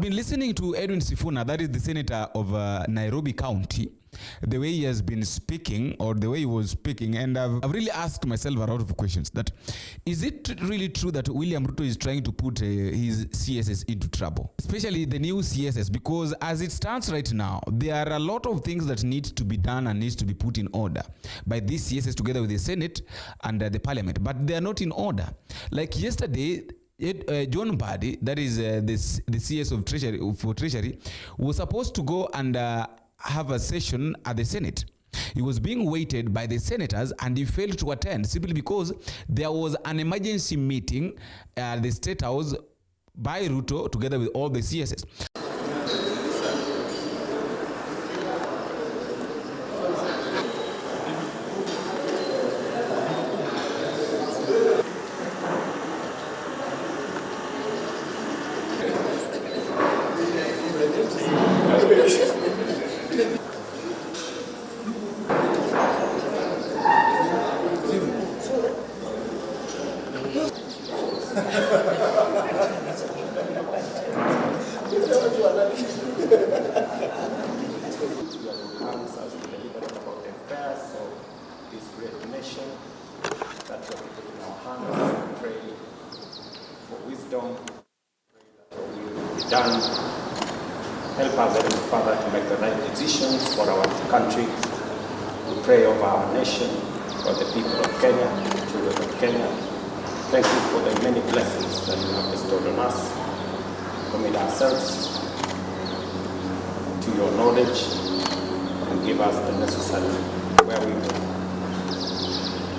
I've been listening to Edwin Sifuna, that is the senator of Nairobi County, the way he has been speaking, or the way he was speaking, and I've really asked myself a lot of questions. That is it really true that William Ruto is trying to put his CSS into trouble, especially the new CSS? Because as it stands right now, there are a lot of things that need to be done and needs to be put in order by this CSS together with the Senate and the Parliament, but they are not in order. Like yesterday, John Mbadi, that is the CS of Treasury, was supposed to go and have a session at the Senate. He was being waited by the senators and he failed to attend simply because there was an emergency meeting at the State House by Ruto together with all the CSS. Done. Help us, Heavenly Father, to make the right decisions for our country. We pray over our nation, for the people of Kenya, the children of Kenya. Thank you for the many blessings that you have bestowed on us. Commit ourselves to your knowledge and give us the necessary wherewithal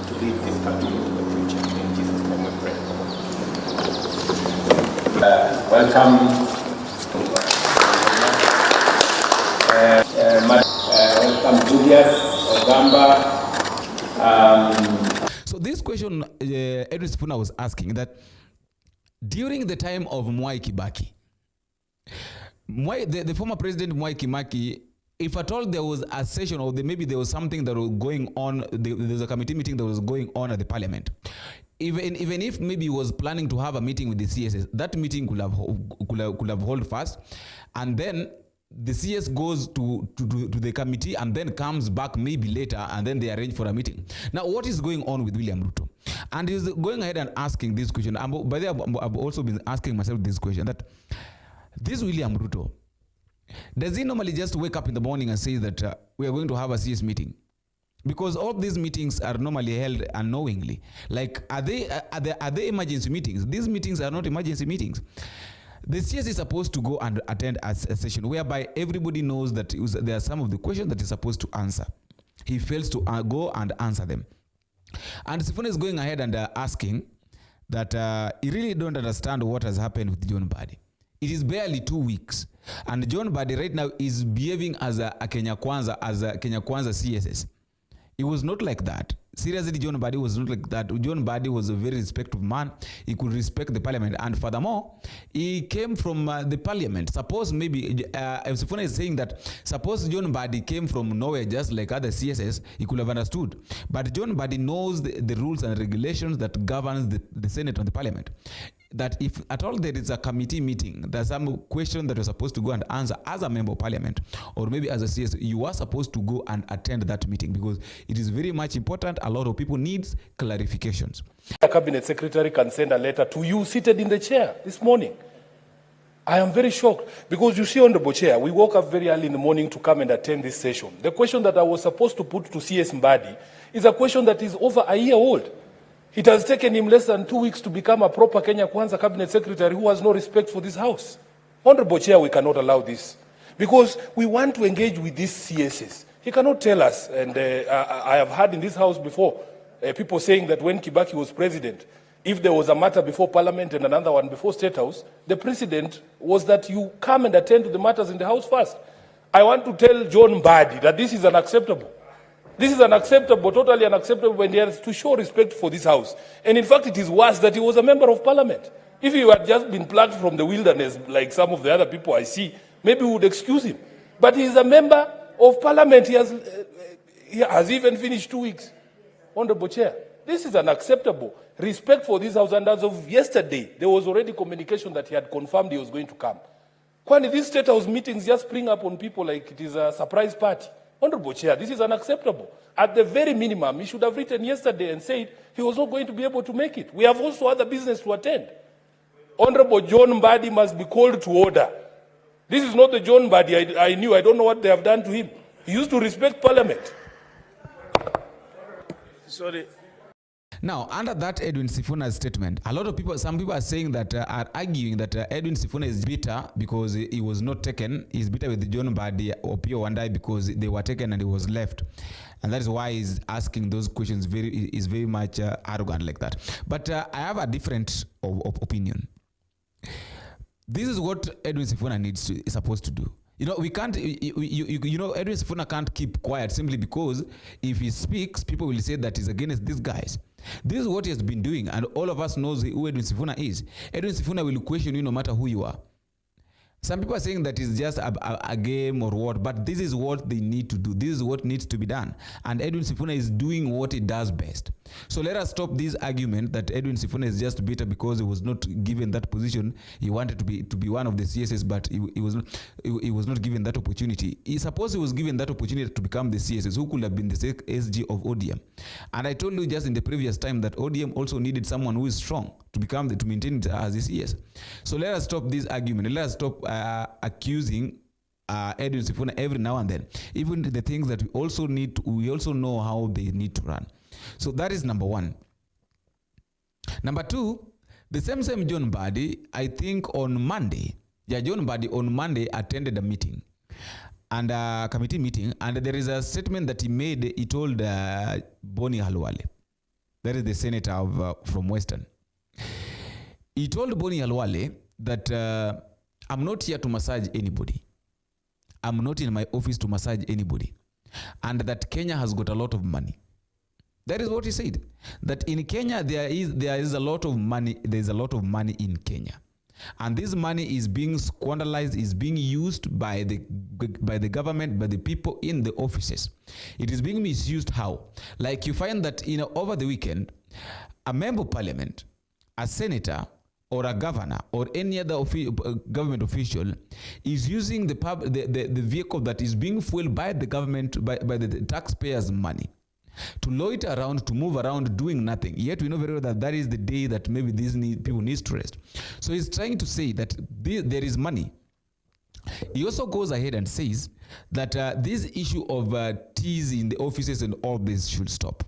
to lead this country into the future. In Jesus' name we pray. Welcome. Welcome, Julius Ogamba. So this question Edwin Sifuna was asking, that during the time of Mwai Kibaki, the former president Mwai Kibaki, if at all there was a session or maybe there was something that was going on, there was a committee meeting that was going on at the parliament, even if maybe he was planning to have a meeting with the CSS, that meeting could have held fast, and then the CS goes to the committee and then comes back maybe later, and then they arrange for a meeting. Now, what is going on with William Ruto? And he's going ahead and asking this question. By the way, I've also been asking myself this question, that this William Ruto, does he normally just wake up in the morning and say that we are going to have a CS meeting? Because all these meetings are normally held unknowingly. Like, are they emergency meetings? These meetings are not emergency meetings. The CS is supposed to go and attend a session whereby everybody knows that there are some of the questions that he's supposed to answer. He fails to go and answer them. And Sifuna is going ahead and asking that he really don't understand what has happened with John Mbadi. It is barely 2 weeks. And John Mbadi right now is behaving as a Kenya Kwanza CSS. It was not like that. Seriously, John Mbadi was not like that. John Mbadi was a very respectful man. He could respect the parliament. And furthermore, he came from the parliament. Suppose maybe, Sifuna is saying that, suppose John Mbadi came from nowhere just like other CSS, he could have understood. But John Mbadi knows the rules and regulations that governs the Senate and the parliament. That if at all there is a committee meeting, there's some question that you're supposed to go and answer as a member of parliament, or maybe as a CS, you are supposed to go and attend that meeting because it is very much important. A lot of people need clarifications. The cabinet secretary can send a letter to you seated in the chair this morning. I am very shocked because you see, Honorable Chair, we woke up very early in the morning to come and attend this session. The question that I was supposed to put to CS Mbadi is a question that is over a year old. It has taken him less than 2 weeks to become a proper Kenya Kwanza cabinet secretary who has no respect for this house. Honorable Chair, we cannot allow this because we want to engage with these CSS. He cannot tell us, and I have heard in this house before, people saying that when Kibaki was president, if there was a matter before parliament and another one before State House, the precedent was that you come and attend to the matters in the house first. I want to tell John Mbadi that this is unacceptable. This is unacceptable, totally unacceptable, when he has to show respect for this house. And in fact, it is worse that he was a member of parliament. If he had just been plucked from the wilderness like some of the other people I see, maybe we would excuse him. But he is a member of parliament. He has even finished 2 weeks. Honorable Chair, this is unacceptable. Respect for this house. And as of yesterday, there was already communication that he had confirmed he was going to come. Kwani these State House meetings just spring up on people like it is a surprise party. Honorable Chair, this is unacceptable. At the very minimum, he should have written yesterday and said he was not going to be able to make it. We have also other business to attend. Honorable John Mbadi must be called to order. This is not the John Mbadi I knew. I don't know what they have done to him. He used to respect Parliament. Sorry. Now, under that Edwin Sifuna's statement, a lot of people, some people are saying that, are arguing that Edwin Sifuna is bitter because he was not taken. He's bitter with John Mbadi or Pio Wandai because they were taken and he was left. And that is why he's asking those questions is very much arrogant like that. But I have a different opinion. This is what Edwin Sifuna is supposed to do. You know, we can't, you know, Edwin Sifuna can't keep quiet simply because if he speaks, people will say that he's against these guys. This is what he has been doing, and all of us knows who Edwin Sifuna is. Edwin Sifuna will question you no matter who you are. Some people are saying that it's just a game or what, but this is what they need to do. This is what needs to be done. And Edwin Sifuna is doing what he does best. So let us stop this argument that Edwin Sifuna is just bitter because he was not given that position. He wanted to be one of the CSS, but he was not given that opportunity. Suppose he was given that opportunity to become the CSS, who could have been the SG of ODM. And I told you just in the previous time that ODM also needed someone who is strong to maintain it as the CS. So let us stop this argument. Let us stop accusing Edwin Sifuna every now and then. Even the things that we also know how they need to run. So that is number one. Number two, the same John Mbadi, I think on Monday, John Mbadi on Monday attended a meeting, and a committee meeting, and there is a statement that he made. He told Boni Halwale, that is the senator from Western. He told Boni Halwale that I'm not here to massage anybody. I'm not in my office to massage anybody. And that Kenya has got a lot of money. That is what he said. That in Kenya there is a lot of money. There is a lot of money in Kenya. And this money is being squandered, is being used by the government, by the people in the offices. It is being misused how? Like you find that over the weekend, a member of parliament, a senator, or a governor, or any other government official is using the vehicle that is being fueled by the government, by the taxpayers' money, to loiter around, to move around, doing nothing. Yet we know very well that is the day that maybe these people need to rest. So he's trying to say that there is money. He also goes ahead and says that this issue of teas in the offices and all this should stop.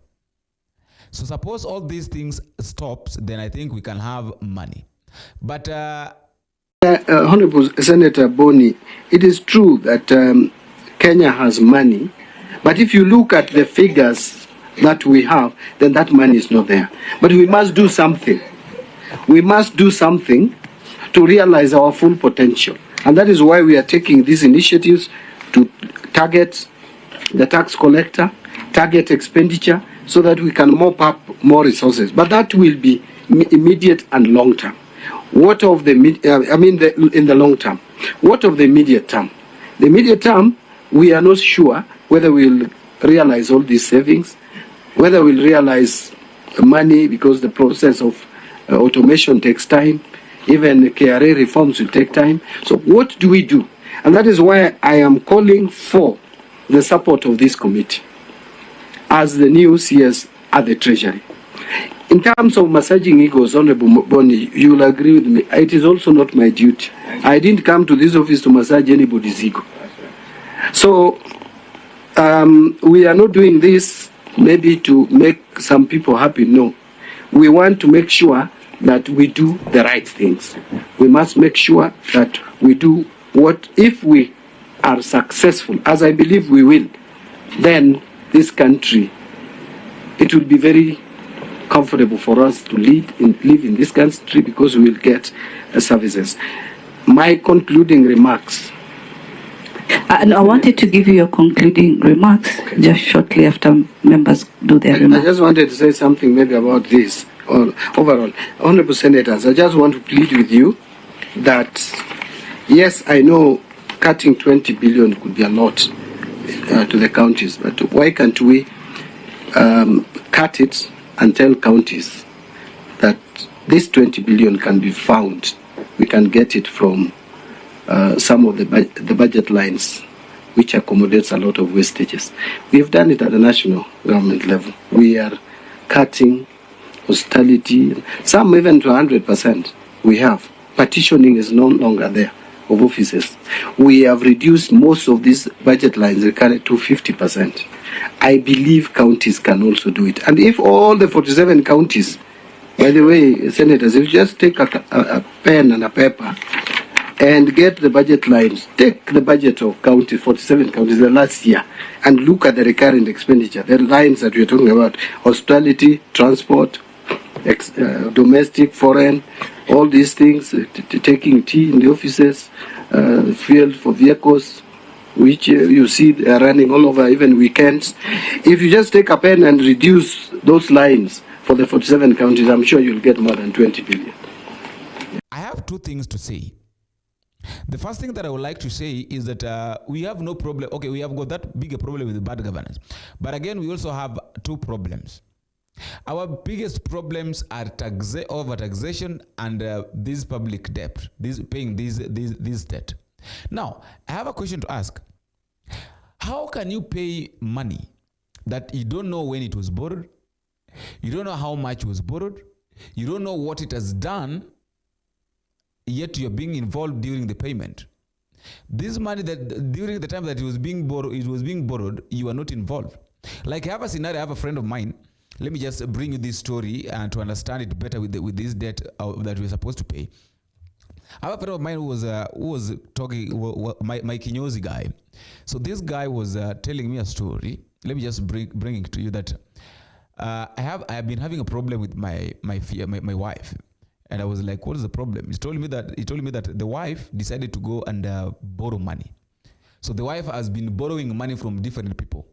So suppose all these things stops, then I think we can have money. But Honorable Senator Boni, it is true that Kenya has money, but if you look at the figures that we have, then that money is not there. But we must do something. We must do something to realize our full potential. And that is why we are taking these initiatives to target the tax collector, target expenditure, so that we can mop up more resources. But that will be immediate and long term. What of the in the long term? What of the immediate term? The immediate term, we are not sure whether we'll realize all these savings, whether we'll realize money, because the process of automation takes time. Even KRA reforms will take time. So what do we do? And that is why I am calling for the support of this committee as the new CS at the Treasury. In terms of massaging egos, Honorable Boni, you will agree with me. It is also not my duty. I didn't come to this office to massage anybody's ego. So we are not doing this maybe to make some people happy. No. We want to make sure that we do the right things. We must make sure that we do what, if we are successful, as I believe we will, then this country, it will be very comfortable for us to live in this country, because we will get services. My concluding remarks. I wanted to give you your concluding remarks just shortly after members do their remarks. I just wanted to say something maybe about this. Overall, Honorable Senators, I just want to plead with you that, yes, I know cutting 20 billion could be a lot to the counties, but why can't we cut it and tell counties that this 20 billion can be found? We can get it from some of the budget lines which accommodates a lot of wastages. We have done it at the national government level. We are cutting hospitality, some even to 100%. We have. Partitioning is no longer there of offices. We have reduced most of these budget lines recurrent to 50%. I believe counties can also do it. And if all the 47 counties, by the way, senators, if you just take a pen and a paper and get the budget lines, take the budget of counties, 47 counties, the last year, and look at the recurrent expenditure, the lines that we're talking about, hospitality, transport, domestic, foreign, all these things, taking tea in the offices, fuel for vehicles, which you see they are running all over, even weekends. If you just take a pen and reduce those lines for the 47 counties, I'm sure you'll get more than 20 billion. I have two things to say. The first thing that I would like to say is that we have no problem. Okay, we have got that bigger problem with bad governance. But again, we also have two problems. Our biggest problems are over-taxation and this public debt, paying this debt. Now, I have a question to ask. How can you pay money that you don't know when it was borrowed, you don't know how much was borrowed, you don't know what it has done, yet you're being involved during the payment? This money that during the time that it was being borrowed, you are not involved. Like I have a scenario, I have a friend of mine. Let me just bring you this story and to understand it better with this debt that we're supposed to pay. I have a friend of mine who was talking, my Kinyozi guy. So this guy was telling me a story. Let me just bring it to you that I have been having a problem with my wife. And I was like, what is the problem? He told me that the wife decided to go and borrow money. So the wife has been borrowing money from different people.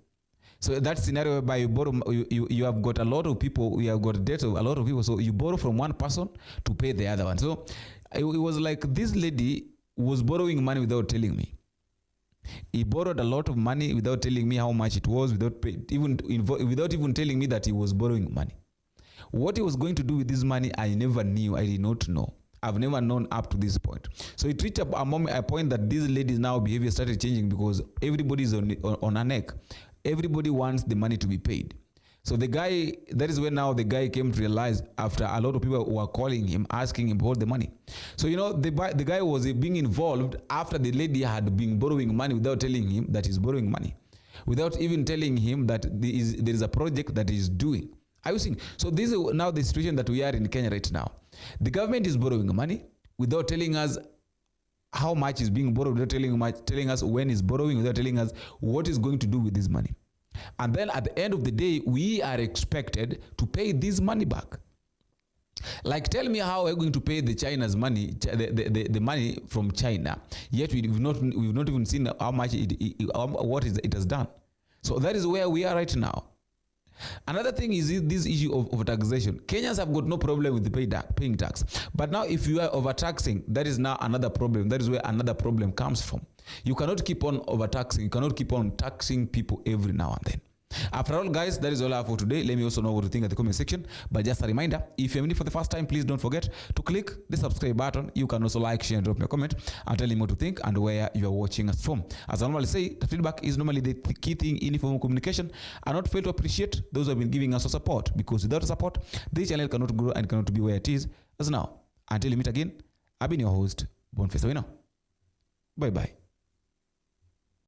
So that scenario whereby you have got a lot of people, you have got debt of a lot of people. So you borrow from one person to pay the other one. So it was like this lady was borrowing money without telling me. He borrowed a lot of money without telling me how much it was, without even telling me that he was borrowing money. What he was going to do with this money, I never knew. I did not know. I've never known up to this point. So it reached a point that this lady's now behavior started changing because everybody's on her neck. Everybody wants the money to be paid. So the guy, that is when now the guy came to realize after a lot of people were calling him, asking him about the money. So, you know, the guy was being involved after the lady had been borrowing money without telling him that he's borrowing money. Without even telling him that there is a project that he's doing. Are you seeing? So this is now the situation that we are in Kenya right now. The government is borrowing money without telling us how much is being borrowed, without telling us when is borrowing, without telling us what is going to do with this money. And then at the end of the day, we are expected to pay this money back. Like, tell me how we're going to pay the China's money, the money from China, yet we've not even seen how much it has done. So that is where we are right now. Another thing is this issue of taxation. Kenyans have got no problem with the paying tax. But now if you are overtaxing, that is now another problem. That is where another problem comes from. You cannot keep on overtaxing. You cannot keep on taxing people every now and then. After all, guys, that is all I have for today. Let me also know what you think at the comment section. But just a reminder, if you're in for the first time, please don't forget to click the subscribe button. You can also like, share, and drop me a comment and tell me what to think and where you are watching us from. As I normally say, the feedback is normally the key thing in informal communication. And not fail to appreciate those who have been giving us support, because without support, this channel cannot grow and cannot be where it is as now. Until we meet again, I've been your host, Boniface Awino. Bye-bye.